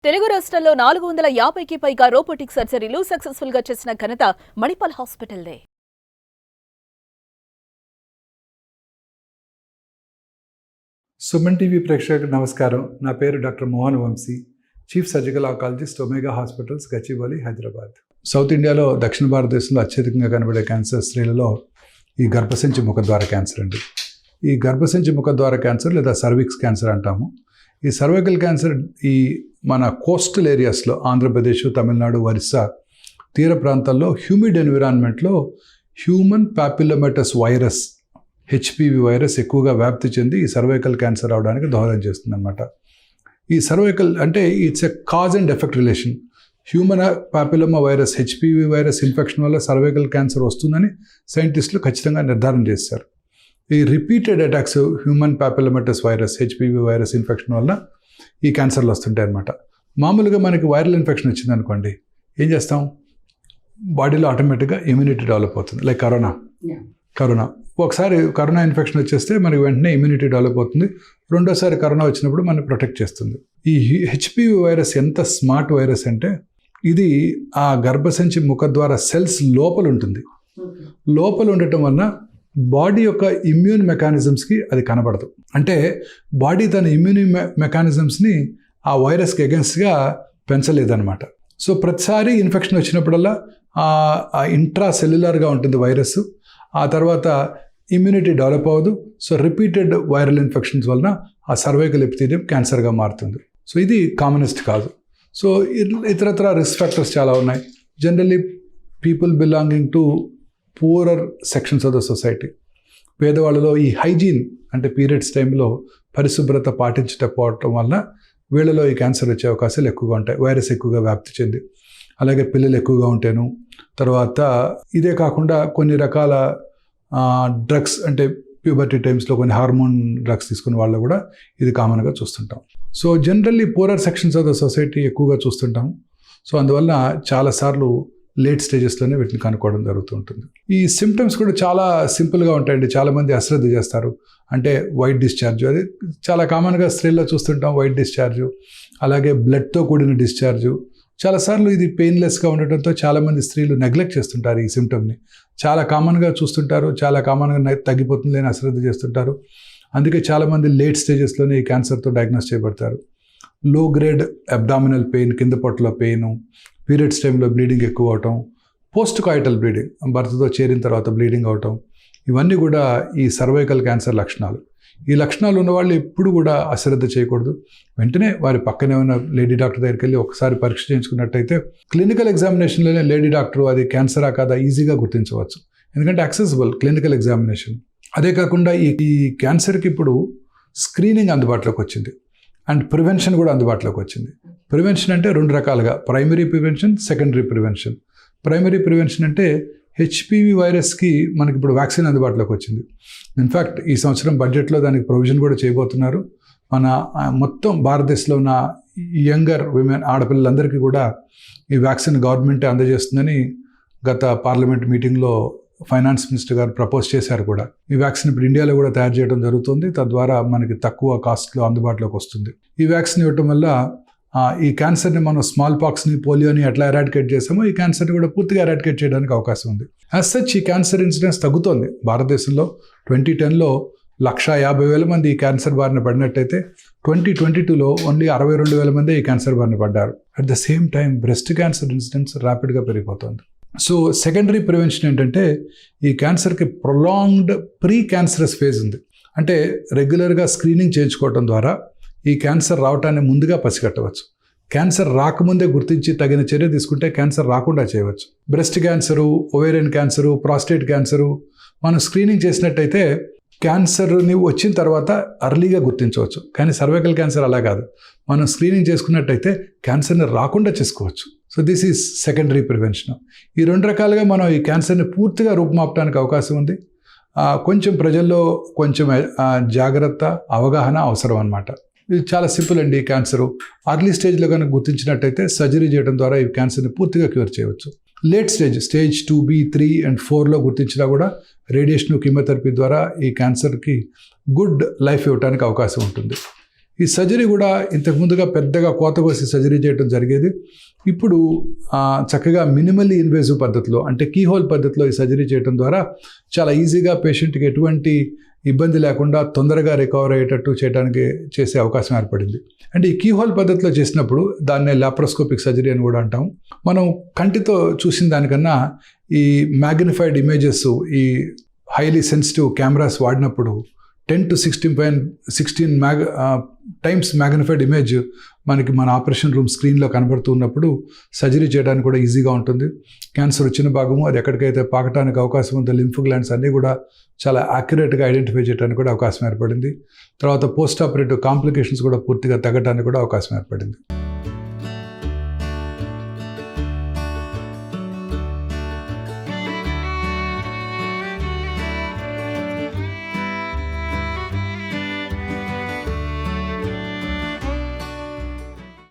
తెలుగు రాష్ట్రాల్లో 450కి పైగా రోబోటిక్ సర్జరీలు సక్సెస్ఫుల్ గా చేసిన ఘనత మణిపాల్ హాస్పిటల్దే. సుమన్ టీవీ ప్రేక్షకులకు నమస్కారం. నా పేరు doctor Mohan Vamshi, chief surgical oncologist, Omega Hospitals, Gachibowli, Hyderabad. South ఇండియాలో దక్షిణ భారతదేశంలో అత్యధికంగా కనబడే క్యాన్సర్ స్త్రీలలో ఈ గర్భసంచి ముఖద్వార క్యాన్సర్ అండి. ఈ గర్భసంచి ముఖద్వార క్యాన్సర్ లేదా సర్విక్స్ క్యాన్సర్ అంటాము. ఈ సర్వైకల్ క్యాన్సర్ ఈ మన కోస్టల్ ఏరియాస్లో ఆంధ్రప్రదేశ్, తమిళనాడు, ఒరిస్సా తీర ప్రాంతాల్లో హ్యూమిడ్ ఎన్విరాన్మెంట్లో human papillomatous virus HPV virus ఎక్కువగా వ్యాప్తి చెంది ఈ సర్వైకల్ క్యాన్సర్ అవడానికి దోహదం చేస్తుంది అనమాట. ఈ సర్వైకల్ అంటే it's a cause and effect relation. Human papilloma virus HPV virus infection వల్ల సర్వైకల్ క్యాన్సర్ వస్తుందని సైంటిస్టులు ఖచ్చితంగా నిర్ధారణ చేశారు. ఈ repeated attacks human papillomatous virus HPV virus infection వల్ల ఈ క్యాన్సర్లు వస్తుంటాయి అన్నమాట. మామూలుగా మనకి వైరల్ ఇన్ఫెక్షన్ వచ్చింది అనుకోండి, ఏం చేస్తాం? బాడీలో ఆటోమేటిక్గా ఇమ్యూనిటీ డెవలప్ అవుతుంది. లైక్ కరోనా ఒకసారి కరోనా ఇన్ఫెక్షన్ వచ్చేస్తే మనకి వెంటనే ఇమ్యూనిటీ డెవలప్ అవుతుంది. రెండోసారి కరోనా వచ్చినప్పుడు మనం ప్రొటెక్ట్ చేస్తుంది. ఈ హెచ్పివి వైరస్ ఎంత స్మార్ట్ వైరస్ అంటే ఇది ఆ గర్భసంచి ముఖద్వార సెల్స్ లోపల ఉంటుంది. లోపల ఉండటం వలన బాడీ యొక్క ఇమ్యూన్ మెకానిజమ్స్కి అది కనబడదు. అంటే బాడీ తన ఇమ్యూన్ మెకానిజమ్స్ని ఆ వైరస్కి అగెన్స్ట్గా పెంచలేదన్నమాట. సో ప్రతిసారి ఇన్ఫెక్షన్ వచ్చినప్పుడల్లా ఆ ఇంట్రా సెల్యులర్గా ఉంటుంది వైరస్. ఆ తర్వాత ఇమ్యూనిటీ డెవలప్ అవ్వదు. సో రిపీటెడ్ వైరల్ ఇన్ఫెక్షన్స్ వలన ఆ సర్వైకల్ ఎపిథీలియం క్యాన్సర్గా మారుతుంది. సో ఇది కామనెస్ట్ కాదు. సో ఇతరత్ర రిస్క్ ఫ్యాక్టర్స్ చాలా ఉన్నాయి. Generally people belonging to poorer sections of the society, పేదవాళ్ళలో ఈ హైజీన్ అంటే పీరియడ్స్ టైంలో పరిశుభ్రత పాటించకపోవటం వలన వీళ్ళలో ఈ క్యాన్సర్ వచ్చే అవకాశాలు ఎక్కువగా ఉంటాయి. వైరస్ ఎక్కువగా వ్యాప్తి చెంది, అలాగే పిల్లలు ఎక్కువగా ఉంటేను, తర్వాత ఇదే కాకుండా కొన్ని రకాల డ్రగ్స్ అంటే ప్యూబర్టీ టైమ్స్లో కొన్ని హార్మోన్ డ్రగ్స్ తీసుకునే వాళ్ళు కూడా ఇది కామన్గా చూస్తుంటాం. So generally poorer sections of the society ఎక్కువగా చూస్తుంటాం. సో అందువల్ల చాలాసార్లు లేట్ స్టేజెస్లోనే వీటిని కనుక్కోవడం జరుగుతూ ఉంటుంది. ఈ సిమ్టమ్స్ కూడా చాలా సింపుల్గా ఉంటాయండి. చాలామంది అశ్రద్ధ చేస్తారు. అంటే వైట్ డిశ్చార్జ్, అది చాలా కామన్గా స్త్రీల్లో చూస్తుంటాం. వైట్ డిశ్చార్జు, అలాగే బ్లడ్తో కూడిన డిశ్చార్జు. చాలాసార్లు ఇది పెయిన్లెస్గా ఉండటంతో చాలామంది స్త్రీలు నెగ్లెక్ట్ చేస్తుంటారు. ఈ సిమ్టమ్ని చాలా కామన్గా చూస్తుంటారు, చాలా కామన్గా తగ్గిపోతుంది అని అశ్రద్ధ చేస్తుంటారు. అందుకే చాలామంది లేట్ స్టేజెస్లోనే ఈ క్యాన్సర్తో డయాగ్నోస్ చేయబడతారు. లో గ్రేడ్ అబ్డామినల్ పెయిన్, కింద పొట్టలో పెయిన్, పీరియడ్స్ టైంలో బ్లీడింగ్ ఎక్కువ అవటం, పోస్ట్ కాయిటల్ బ్లీడింగ్, భర్తతో చేరిన తర్వాత బ్లీడింగ్ అవటం, ఇవన్నీ కూడా ఈ సర్వైకల్ క్యాన్సర్ లక్షణాలు. ఈ లక్షణాలు ఉన్నవాళ్ళు ఎప్పుడు కూడా అశ్రద్ధ చేయకూడదు. వెంటనే వారి పక్కనే ఉన్న లేడీ డాక్టర్ దగ్గరికి వెళ్ళి ఒకసారి పరీక్ష చేయించుకున్నట్టయితే క్లినికల్ ఎగ్జామినేషన్లోనే లేడీ డాక్టర్ అది క్యాన్సరా కాదా ఈజీగా గుర్తించవచ్చు. ఎందుకంటే యాక్సెసిబుల్ క్లినికల్ ఎగ్జామినేషన్. అదే కాకుండా ఈ క్యాన్సర్కి ఇప్పుడు స్క్రీనింగ్ అందుబాటులోకి వచ్చింది అండ్ ప్రివెన్షన్ కూడా అందుబాటులోకి వచ్చింది. ప్రివెన్షన్ అంటే రెండు రకాలుగా, primary prevention, secondary prevention. Primary prevention అంటే హెచ్పివి వైరస్కి మనకి ఇప్పుడు వ్యాక్సిన్ అందుబాటులోకి వచ్చింది. ఇన్ఫ్యాక్ట్ ఈ సంవత్సరం బడ్జెట్లో దానికి ప్రొవిజన్ కూడా చేయబోతున్నారు. మన మొత్తం భారతదేశంలో ఉన్న యంగర్ విమెన్, ఆడపిల్లలందరికీ కూడా ఈ వ్యాక్సిన్ గవర్నమెంటే అందజేస్తుందని గత పార్లమెంట్ మీటింగ్లో ఫైనాన్స్ మినిస్టర్ గారు ప్రపోజ్ చేశారు కూడా. ఈ వ్యాక్సిన్ ఇప్పుడు ఇండియాలో కూడా తయారు చేయడం జరుగుతుంది. తద్వారా మనకి తక్కువ కాస్ట్లో అందుబాటులోకి వస్తుంది. ఈ వ్యాక్సిన్ ఇవ్వటం వల్ల ఈ క్యాన్సర్ని మనం స్మాల్ పాక్స్ని, పోలియోని ఎట్లా ఎరాడికేట్ చేసామో ఈ క్యాన్సర్ని కూడా పూర్తిగా ఎరాడికేట్ చేయడానికి అవకాశం ఉంది. యాజ్ సచ్ ఈ క్యాన్సర్ ఇన్సిడెన్స్ తగ్గుతోంది. భారతదేశంలో 2010లో 150,000 మంది ఈ క్యాన్సర్ బారిన పడినట్టయితే 2022లో ఓన్లీ 62,000 మంది ఈ క్యాన్సర్ బారిన పడ్డారు. At the same time breast cancer incidence ర్యాపిడ్గా పెరిగిపోతుంది. సో సెకండరీ ప్రివెన్షన్ ఏంటంటే ఈ క్యాన్సర్కి ప్రొలాంగ్డ్ ప్రీ క్యాన్సరస్ ఫేజ్ ఉంది. అంటే రెగ్యులర్గా స్క్రీనింగ్ చేయించుకోవడం ద్వారా ఈ క్యాన్సర్ రావటాన్ని ముందుగా పసిగట్టవచ్చు. క్యాన్సర్ రాకముందే గుర్తించి తగిన చర్య తీసుకుంటే క్యాన్సర్ రాకుండా చేయవచ్చు. Breast cancer, ovarian cancer, prostate cancer మనం స్క్రీనింగ్ చేసినట్టయితే క్యాన్సర్ని వచ్చిన తర్వాత అర్లీగా గుర్తించవచ్చు. కానీ సర్వైకల్ క్యాన్సర్ అలా కాదు. మనం స్క్రీనింగ్ చేసుకున్నట్టయితే క్యాన్సర్ని రాకుండా చేసుకోవచ్చు. So this is secondary prevention. ఈ రెండు రకాలుగా మనం ఈ క్యాన్సర్ని పూర్తిగా రూపుమాపడానికి అవకాశం ఉంది. కొంచెం ప్రజల్లో కొంచెం జాగ్రత్త, అవగాహన అవసరం అన్నమాట. ఇది చాలా సింపుల్ అండి. ఈ క్యాన్సరు అర్లీ స్టేజ్లో కనుక గుర్తించినట్టయితే సర్జరీ చేయడం ద్వారా ఈ క్యాన్సర్ని పూర్తిగా క్యూర్ చేయవచ్చు. లేట్ స్టేజ్ 2B, 3 and 4లో గుర్తించినా కూడా రేడియేషన్, కీమోథెరపీ ద్వారా ఈ క్యాన్సర్కి గుడ్ లైఫ్ ఇవ్వడానికి అవకాశం ఉంటుంది. ఈ సర్జరీ కూడా ఇంతకు ముందుగా పెద్దగా కోత కోసి సర్జరీ చేయడం జరిగేది. ఇప్పుడు చక్కగా మినిమల్లీ ఇన్వేజివ్ పద్ధతిలో, అంటే కీహోల్ పద్ధతిలో ఈ సర్జరీ చేయడం ద్వారా చాలా ఈజీగా పేషెంట్కి ఎటువంటి ఇబ్బంది లేకుండా తొందరగా రికవర్ అయ్యేటట్టు చేసే అవకాశం ఏర్పడింది. అంటే ఈ కీహోల్ పద్ధతిలో చేసినప్పుడు దాన్నే లాప్రోస్కోపిక్ సర్జరీ అని కూడా అంటాం. మనం కంటితో చూసిన దానికన్నా ఈ మ్యాగ్నిఫైడ్ ఇమేజెస్, ఈ హైలీ సెన్సిటివ్ కెమెరాస్ వాడినప్పుడు 10 to 16 టైమ్స్ మ్యాగ్నిఫైడ్ ఇమేజ్ మనకి మన ఆపరేషన్ రూమ్ స్క్రీన్లో కనబడుతున్నప్పుడు సర్జరీ చేయడానికి కూడా ఈజీగా ఉంటుంది. క్యాన్సర్ వచ్చిన భాగము అది ఎక్కడికైతే పాకటానికి అవకాశం ఉందో లింఫ్ గ్లాండ్స్ అన్నీ కూడా చాలా యాక్యురేట్గా ఐడెంటిఫై చేయడానికి కూడా అవకాశం ఏర్పడింది. తర్వాత పోస్ట్ ఆపరేటివ్ కాంప్లికేషన్స్ కూడా పూర్తిగా తగ్గడానికి కూడా అవకాశం ఏర్పడింది.